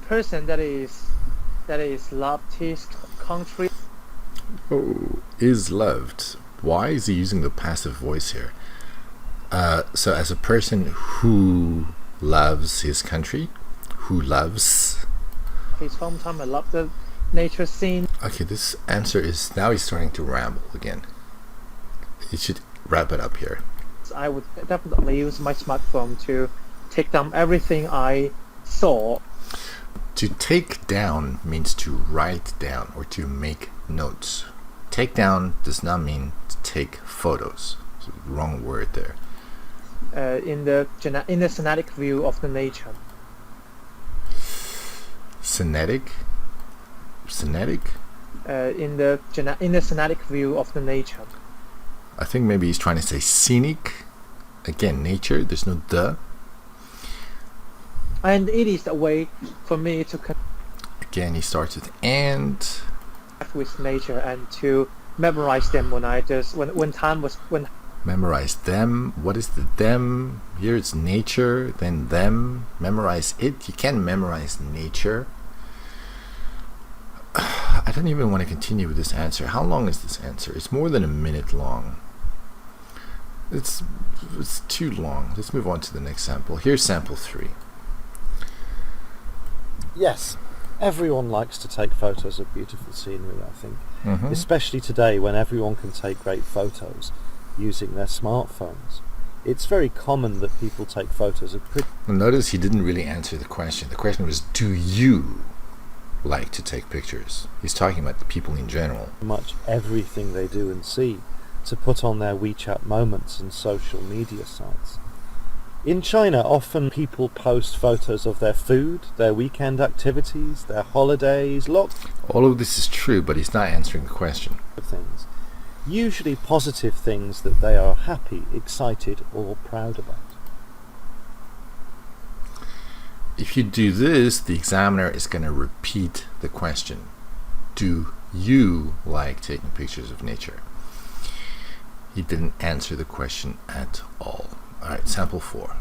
person that is loved his country,
Oh, is loved. Why is he using the passive voice here? So as a person who loves his country, who loves...
His hometown, I love the nature scene.
Okay, this answer is... Now he's starting to ramble again. You should wrap it up here.
I would definitely use my smartphone to take down everything I saw.
To take down means to write down or to make notes. Take down does not mean to take photos. It's the wrong word there.
In the scenic view of the nature.
Scenic? Scenic?
In the scenic view of the nature.
I think maybe he's trying to say scenic. Again, nature, there's no the.
And it is a way for me to connect
Again, he starts with and.
with nature and to memorize them when
Memorize them. What is the them? Here it's nature, then them. Memorize it. You can't memorize nature. I don't even want to continue with this answer. How long is this answer? It's more than a minute long. It's too long. Let's move on to the next sample. Here's sample 3.
Yes, everyone likes to take photos of beautiful scenery, I think.
Mm-hmm.
Especially today when everyone can take great photos using their smartphones. It's very common that people take photos of pretty...
Notice he didn't really answer the question. The question was, do you like to take pictures? He's talking about the people in general.
Much everything they do and see to put on their WeChat moments and social media sites. In China, often people post photos of their food, their weekend activities, their holidays, lots
All of this is true, but he's not answering the question.
of things. Usually positive things that they are happy, excited or proud about.
If you do this, the examiner is going to repeat the question. Do you like taking pictures of nature? He didn't answer the question at all. Alright, sample 4.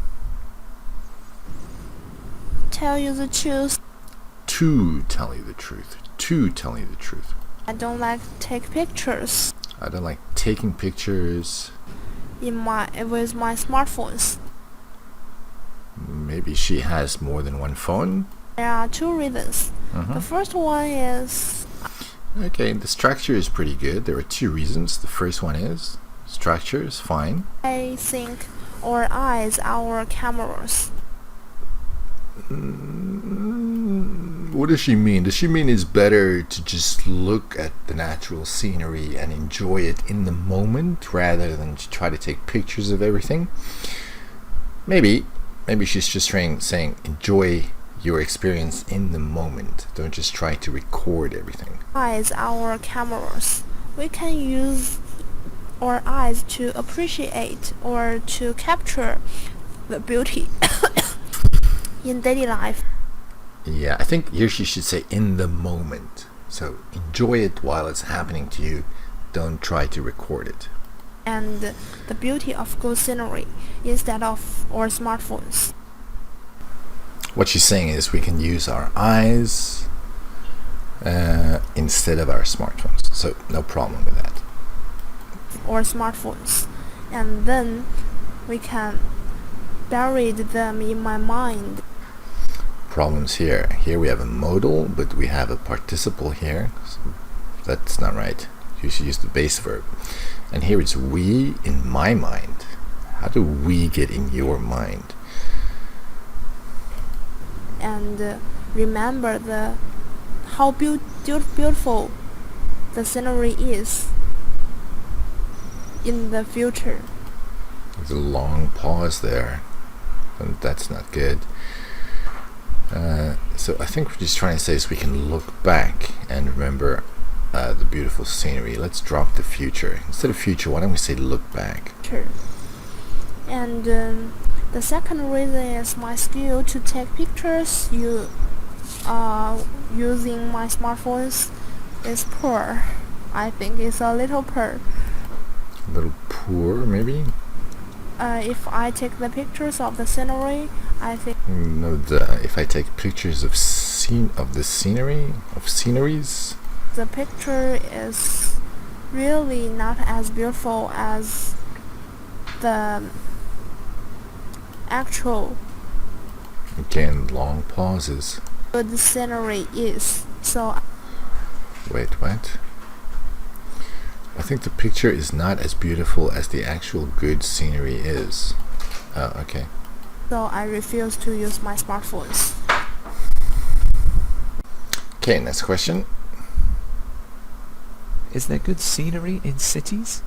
Tell you the truth,
To tell you the truth. To tell you the truth.
I don't like to take pictures
I don't like taking pictures.
with my smartphones.
Maybe she has more than one phone.
There are 2 reasons. The first one is
Okay, the structure is pretty good. There are 2 reasons. The first one is structure is fine.
I think our eyes are our cameras.
What does she mean? Does she mean it's better to just look at the natural scenery and enjoy it in the moment rather than to try to take pictures of everything? Maybe she's just saying enjoy your experience in the moment. Don't just try to record everything.
Eyes are our cameras. We can use our eyes to appreciate or to capture the beauty in daily life.
Yeah, I think here she should say in the moment. So enjoy it while it's happening to you. Don't try to record it.
And the beauty of good scenery instead of our smartphones.
What she's saying is we can use our eyes instead of our smartphones. So no problem with that.
Or smartphones, and then we can bury them in my mind.
Problems here. Here we have a modal, but we have a participle here. So that's not right. You should use the base verb. And here it's we in my mind. How do we get in your mind?
And remember how beautiful the scenery is in the future.
There's a long pause there, and that's not good. So I think what she's trying to say is we can look back and remember the beautiful scenery. Let's drop the future. Instead of future, why don't we say look back?
Sure. And the second reason is my skill to take pictures using my smartphones is poor. I think it's a little poor.
A little poor, maybe?
If I take the pictures of the scenery, I think
No, if I take pictures of sceneries.
the picture is really not as beautiful as the actual
Again, long pauses.
good scenery is. So
Wait, what? I think the picture is not as beautiful as the actual good scenery is. Oh, okay.
I refuse to use my smartphones.
Okay, next question.
Is there good scenery in cities?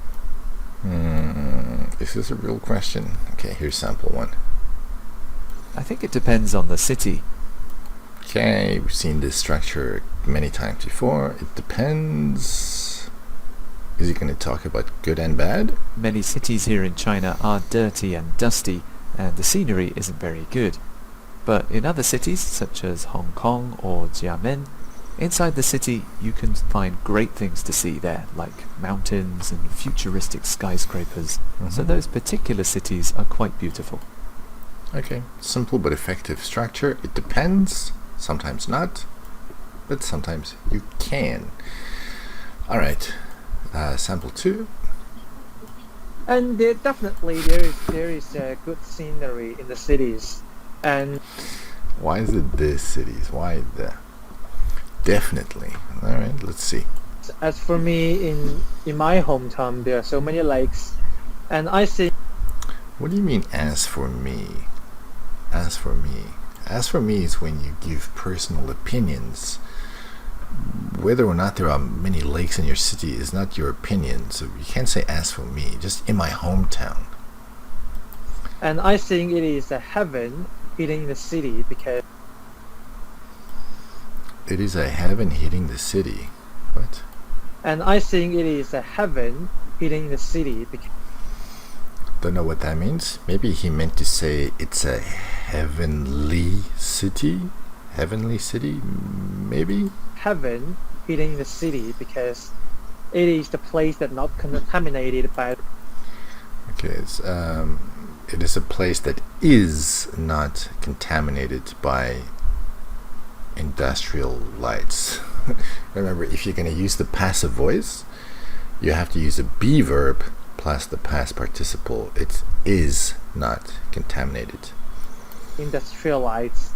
This is a real question. Okay, here's sample one.
I think it depends on the city.
Okay, we've seen this structure many times before. It depends. Is he going to talk about good and bad?
Many cities here in China are dirty and dusty, and the scenery isn't very good. But in other cities, such as Hong Kong or Xiamen, inside the city you can find great things to see there, like mountains and futuristic skyscrapers. So those particular cities are quite beautiful.
Okay, simple but effective structure. It depends. Sometimes not, but sometimes you can. Alright, sample 2.
And definitely there is a good scenery in the cities, and
Why is it this cities? Why the? Definitely. Alright, let's see.
as for me in my hometown there are so many lakes, and I think
What do you mean, as for me? As for me. As for me is when you give personal opinions. Whether or not there are many lakes in your city is not your opinion, so you can't say as for me, just in my hometown.
and I think it is a heaven hidden in the city because
It is a heaven hitting the city. What?
and I think it is a heaven hidden in the city because
Don't know what that means. Maybe he meant to say it's a heavenly city? Heavenly city? Maybe?
heaven hidden in the city because it is the place that not contaminated by
Okay, it is a place that is not contaminated by industrial lights. Remember, if you're going to use the passive voice, you have to use a be verb plus the past participle. It is not contaminated.
industrial lights,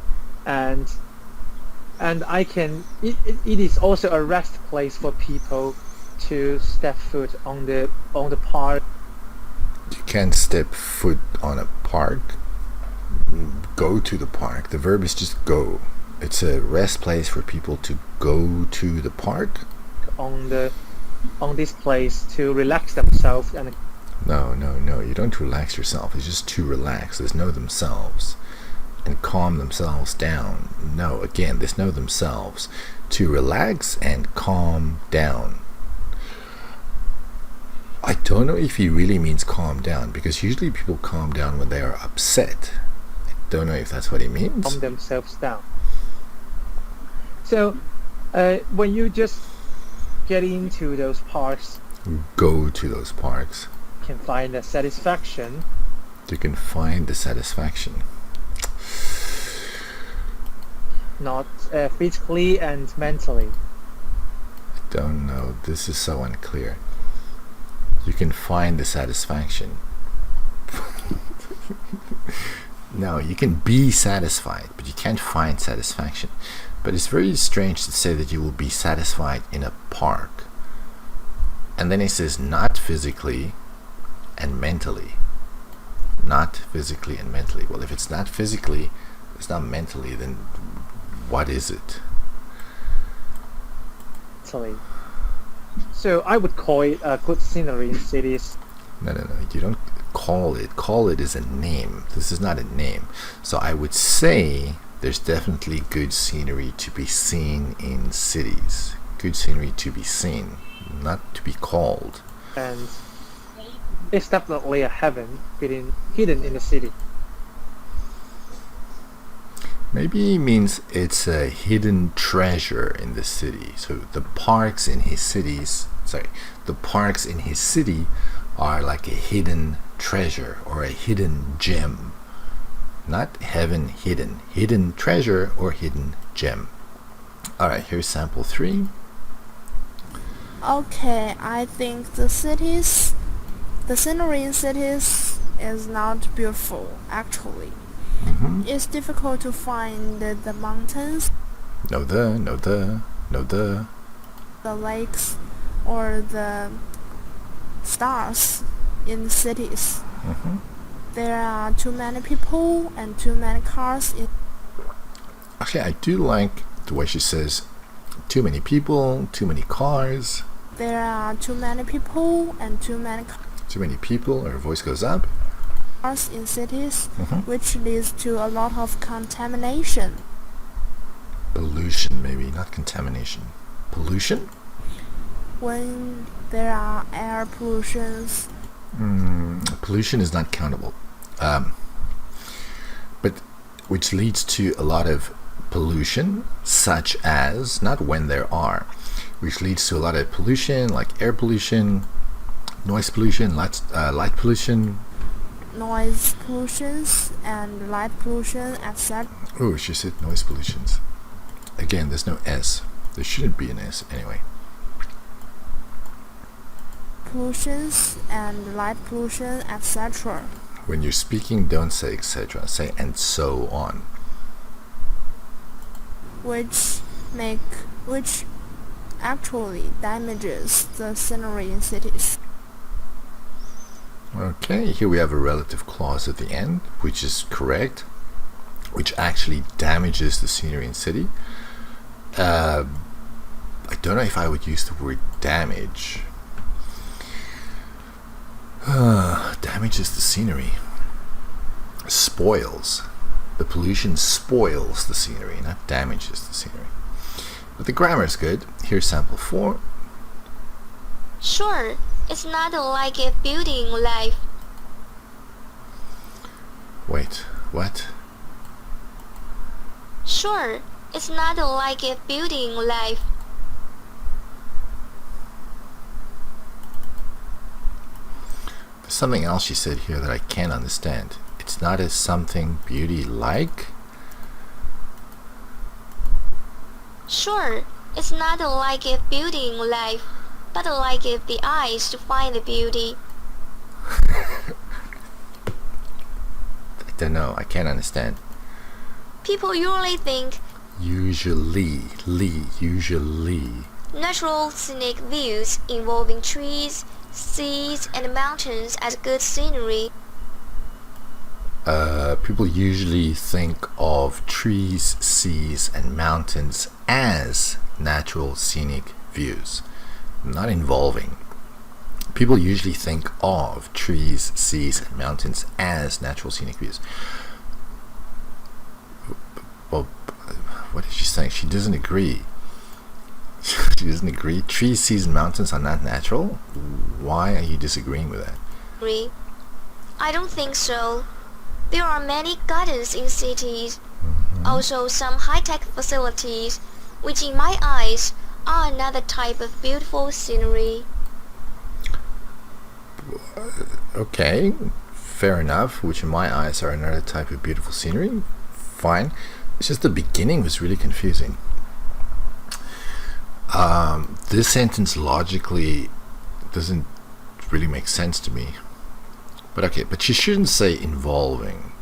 and I can it is also a rest place for people to step foot on the park.
You can't step foot on a park. Go to the park. The verb is just go. It's a rest place for people to go to the park.
on this place to relax themselves and
No, you don't relax yourself. It's just to relax. There's no themselves. And calm themselves down. No, again, there's no themselves. To relax and calm down. I don't know if he really means calm down, because usually people calm down when they are upset. I don't know if that's what he means.
calm themselves down. So when you just get into those parks,
Go to those parks.
you can find a satisfaction.
You can find the satisfaction.
Not physically and mentally.
Don't know. This is so unclear. You can find the satisfaction. No, you can be satisfied, but you can't find satisfaction. But it's very strange to say that you will be satisfied in a park. And then it says not physically and mentally. Not physically and mentally. Well, if it's not physically, it's not mentally, then what is it?
Mentally. So I would call it a good scenery in cities.
No, you don't call it. Call it is a name. This is not a name. So I would say there's definitely good scenery to be seen in cities. Good scenery to be seen, not to be called.
And it's definitely a heaven hidden in the city.
Maybe he means it's a hidden treasure in the city. So the parks in his city are like a hidden treasure or a hidden gem. Not heaven hidden. Hidden treasure or hidden gem. Alright, here's sample 3.
Okay, I think the scenery in cities is not beautiful, actually. It's difficult to find the mountains,
No the.
the lakes, or the stars in cities. There are too many people and too many cars in
Actually, I do like the way she says too many people, too many cars.
There are too many people and too many
Too many people, her voice goes up.
cars in cities, which leads to a lot of contamination.
Pollution, maybe, not contamination. Pollution?
When there are air pollutions,
Pollution is not countable. But which leads to a lot of pollution, such as, not when there are, which leads to a lot of pollution, like air pollution, noise pollution, light pollution.
noise pollutions and light pollution, etc.
Oh, she said noise pollutions. Again, there's no S. There shouldn't be an S anyway.
Pollutions and light pollution, etc.
When you're speaking, don't say etc. Say and so on.
which actually damages the scenery in cities.
Okay, here we have a relative clause at the end, which is correct, which actually damages the scenery in city. I don't know if I would use the word damage. Damages the scenery. Spoils. The pollution spoils the scenery, not damages the scenery. But the grammar is good. Here's sample 4.
Sure, it's not like a building life.
Wait, what?
Sure, it's not like a building life.
There's something else she said here that I can't understand. It's not as something beauty like.
Sure, it's not like a building life, but like if the eyes to find the beauty.
I don't know, I can't understand.
People usually think
Usually.
natural scenic views involving trees, seas, and mountains as good scenery.
People usually think of trees, seas, and mountains as natural scenic views, not involving. People usually think of trees, seas, and mountains as natural scenic views. Well, what is she saying? She doesn't agree. She doesn't agree. Trees, seas, and mountains are not natural? Why are you disagreeing with that?
I don't think so. There are many gardens in cities, also some high-tech facilities, which in my eyes are another type of beautiful scenery.
Okay, fair enough, which in my eyes are another type of beautiful scenery. Fine. It's just the beginning was really confusing. This sentence logically doesn't really make sense to me. But okay, but she shouldn't say involving.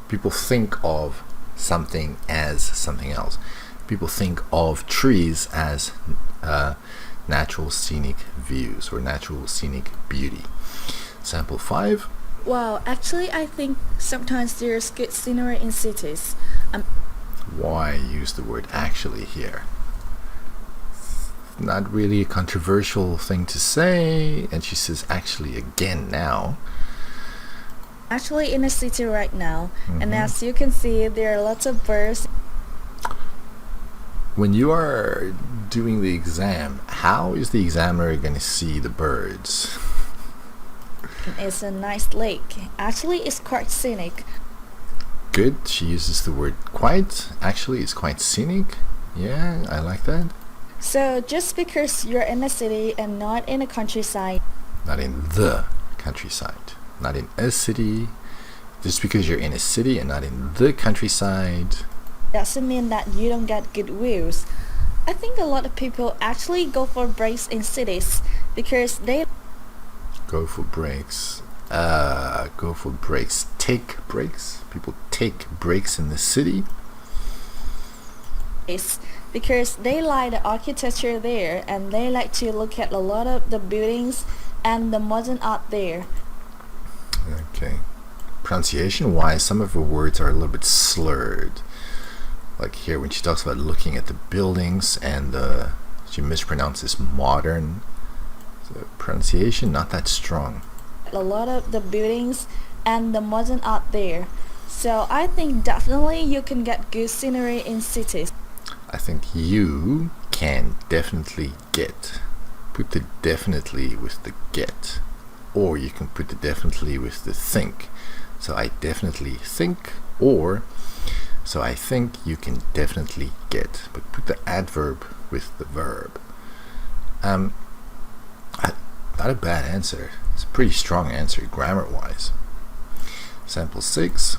People think of something as something else. People think of trees as natural scenic views or natural scenic beauty. Sample 5.
Well, actually, I think sometimes there's good scenery in cities.
Why use the word actually here? Not really a controversial thing to say, and she says actually again now.
Actually in a city right now, and as you can see, there are lots of birds.
When you are doing the exam, how is the examiner going to see the birds?
It's a nice lake. Actually, it's quite scenic.
Good, she uses the word quite. Actually, it's quite scenic. Yeah, I like that.
So just because you're in a city and not in a countryside,
Not in the countryside. Not in a city. Just because you're in a city and not in the countryside.
doesn't mean that you don't get good views. I think a lot of people actually go for breaks in cities because they
Go for breaks. Go for breaks. Take breaks. People take breaks in the city.
It's because they like the architecture there and they like to look at a lot of the buildings and the modern art there.
Okay. Pronunciation wise, some of her words are a little bit slurred. Like here when she talks about looking at the buildings and she mispronounces modern. So pronunciation not that strong.
A lot of the buildings and the modern art there. So I think definitely you can get good scenery in cities.
I think you can definitely get. Put the definitely with the get. Or you can put the definitely with the think. So I definitely think, or so I think you can definitely get. But put the adverb with the verb. Not a bad answer. It's a pretty strong answer grammar-wise. Sample 6.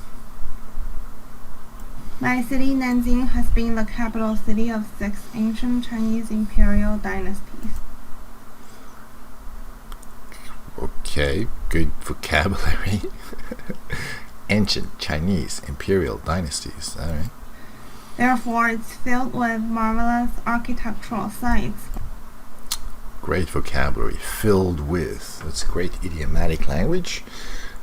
My city, Nanjing, has been the capital city of 6 ancient Chinese imperial dynasties.
Okay, good vocabulary. Ancient Chinese imperial dynasties. All right.
Therefore, it's filled with marvelous architectural sites.
Great vocabulary. Filled with. That's great idiomatic language.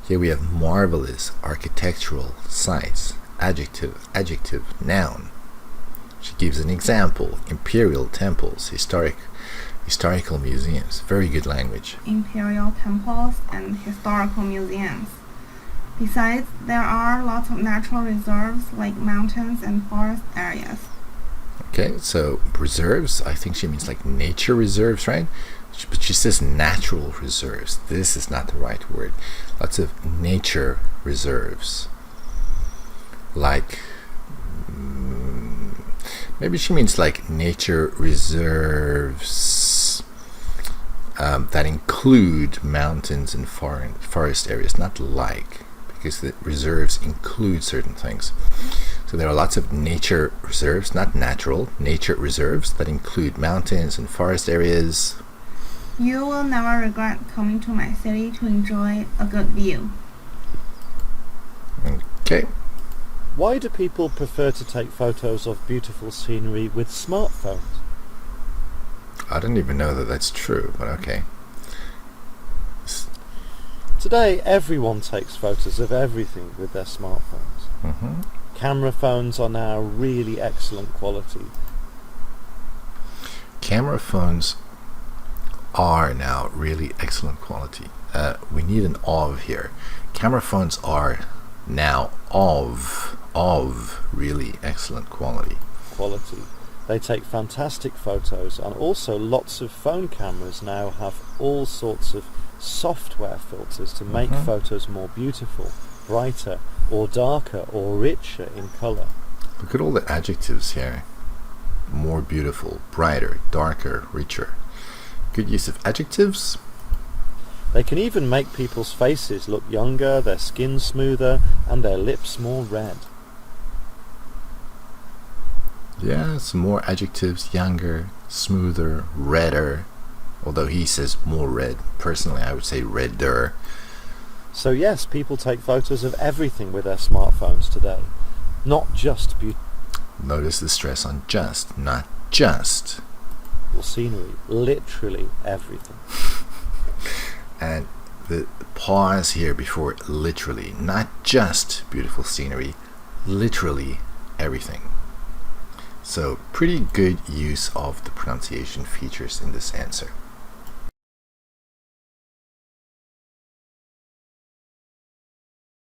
Here we have marvelous architectural sites. Adjective, noun. She gives an example. Imperial temples, historical museums. Very good language.
Imperial temples and historical museums. Besides, there are lots of natural reserves like mountains and forest areas.
Okay, so reserves, I think she means like nature reserves, right? But she says natural reserves. This is not the right word. Lots of nature reserves. Like, maybe she means like nature reserves that include mountains and forest areas, not like, because the reserves include certain things. So there are lots of nature reserves, not natural, nature reserves that include mountains and forest areas.
You will never regret coming to my city to enjoy a good view.
Okay.
Why do people prefer to take photos of beautiful scenery with smartphones?
I don't even know that that's true, but okay.
Today, everyone takes photos of everything with their smartphones.
Mm-hmm.
Camera phones are now really excellent quality.
Camera phones are now really excellent quality. We need an of here. Camera phones are now of really excellent quality.
They take fantastic photos, and also lots of phone cameras now have all sorts of software filters to make photos more beautiful, brighter, or darker, or richer in color.
Look at all the adjectives here. More beautiful, brighter, darker, richer. Good use of adjectives.
They can even make people's faces look younger, their skin smoother, and their lips more red.
Yeah, some more adjectives. Younger, smoother, redder. Although he says more red. Personally, I would say redder.
So yes, people take photos of everything with their smartphones today. Not just beautiful
Notice the stress on just, not just.
scenery. Literally everything.
And the pause here before literally. Not just beautiful scenery. Literally everything. So pretty good use of the pronunciation features in this answer.